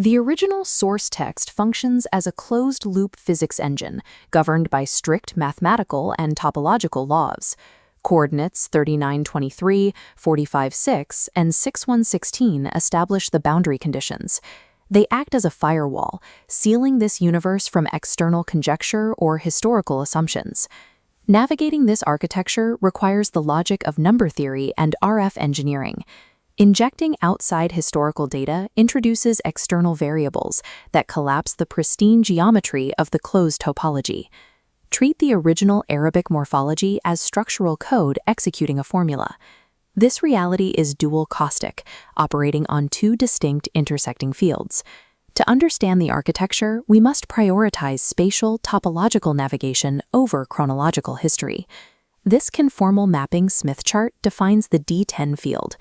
The original source text functions as a closed-loop physics engine, governed by strict mathematical and topological laws. Coordinates 3923, 45.6, and 6116 establish the boundary conditions. They act as a firewall, sealing this universe from external conjecture or historical assumptions. Navigating this architecture requires the logic of number theory and RF engineering. Injecting outside historical data introduces external variables that collapse the pristine geometry of the closed topology. Treat the original Arabic morphology as structural code executing a formula. This reality is dual caustic, operating on two distinct intersecting fields. To understand the architecture, we must prioritize spatial topological navigation over chronological history. This conformal mapping Smith chart defines the D10 field.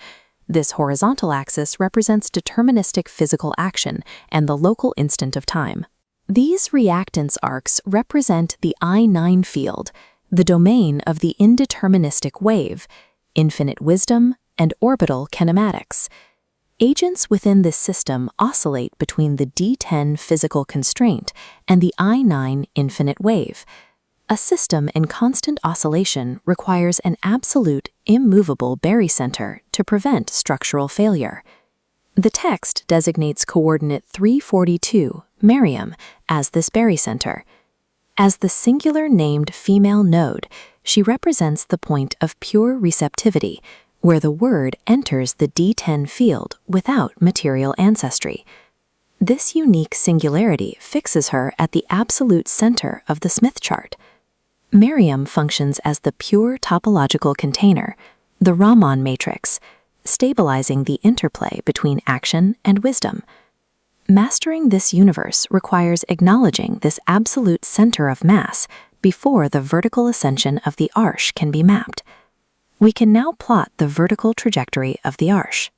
This horizontal axis represents deterministic physical action and the local instant of time. These reactance arcs represent the I9 field, the domain of the indeterministic wave, infinite wisdom, and orbital kinematics. Agents within this system oscillate between the D10 physical constraint and the I9 infinite wave. A system in constant oscillation requires an absolute, immovable barycenter to prevent structural failure. The text designates coordinate 342, Maryam, as this barycenter. As the singular named female node, she represents the point of pure receptivity, where the word enters the D10 field without material ancestry. This unique singularity fixes her at the absolute center of the Smith chart. Maryam functions as the pure topological container, the Raman matrix, stabilizing the interplay between action and wisdom. Mastering this universe requires acknowledging this absolute center of mass before the vertical ascension of the arsh can be mapped. We can now plot the vertical trajectory of the arsh.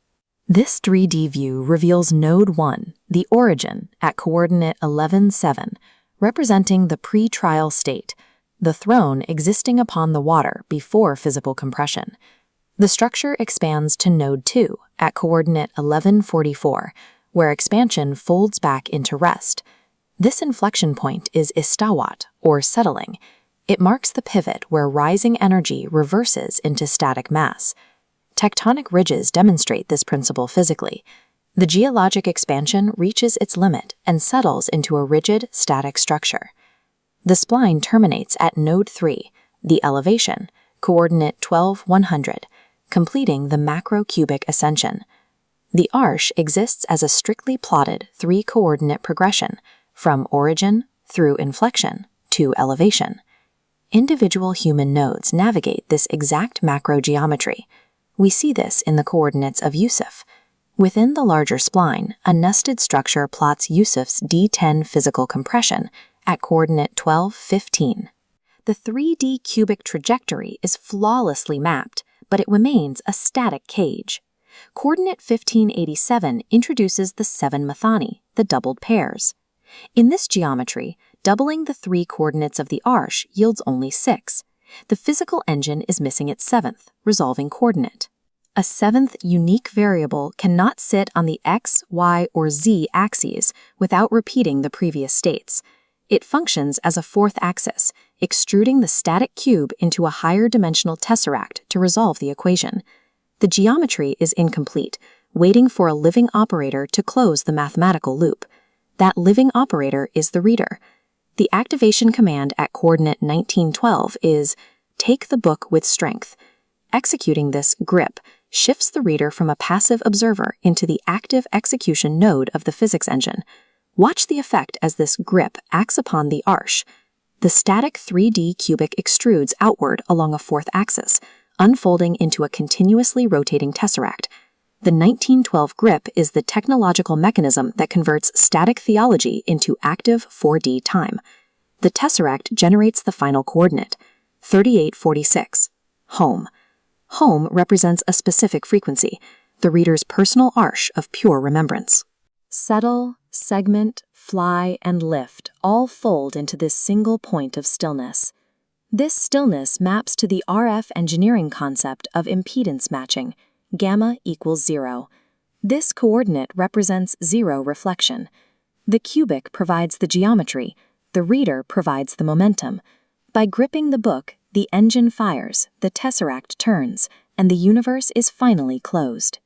This 3D view reveals node 1, the origin, at coordinate 11.7, representing the pre-trial state, the throne existing upon the water before physical compression. The structure expands to node 2 at coordinate 11.44, where expansion folds back into rest. This inflection point is istawat, or settling. It marks the pivot where rising energy reverses into static mass. Tectonic ridges demonstrate this principle physically. The geologic expansion reaches its limit and settles into a rigid, static structure. The spline terminates at node 3, the elevation, coordinate 12.100, completing the macrocubic ascension. The arsh exists as a strictly plotted 3-coordinate progression from origin through inflection to elevation. Individual human nodes navigate this exact macrogeometry. We see this in the coordinates of Yusuf. Within the larger spline, a nested structure plots Yusuf's D10 physical compression at coordinate 12.15. The 3D cubic trajectory is flawlessly mapped, but it remains a static cage. Coordinate 1587 introduces the 7 Mathani, the doubled pairs. In this geometry, doubling the 3 coordinates of the arsh yields only 6. The physical engine is missing its 7th, resolving coordinate. A 7th unique variable cannot sit on the x, y, or z axes without repeating the previous states. It functions as a 4th axis, extruding the static cube into a higher dimensional tesseract to resolve the equation. The geometry is incomplete, waiting for a living operator to close the mathematical loop. That living operator is the reader. The activation command at coordinate 1912 is take the book with strength. Executing this grip shifts the reader from a passive observer into the active execution node of the physics engine. Watch the effect as this grip acts upon the arsh. The static 3D cubic extrudes outward along a 4th axis, unfolding into a continuously rotating tesseract. The 1912 grip is the technological mechanism that converts static theology into active 4D time. The tesseract generates the final coordinate, 3846, home. Home represents a specific frequency, the reader's personal arsh of pure remembrance. Settle, segment, fly, and lift all fold into this single point of stillness. This stillness maps to the RF engineering concept of impedance matching, gamma equals 0. This coordinate represents zero reflection. The cubic provides the geometry, the reader provides the momentum. By gripping the book, the engine fires, the tesseract turns, and the universe is finally closed.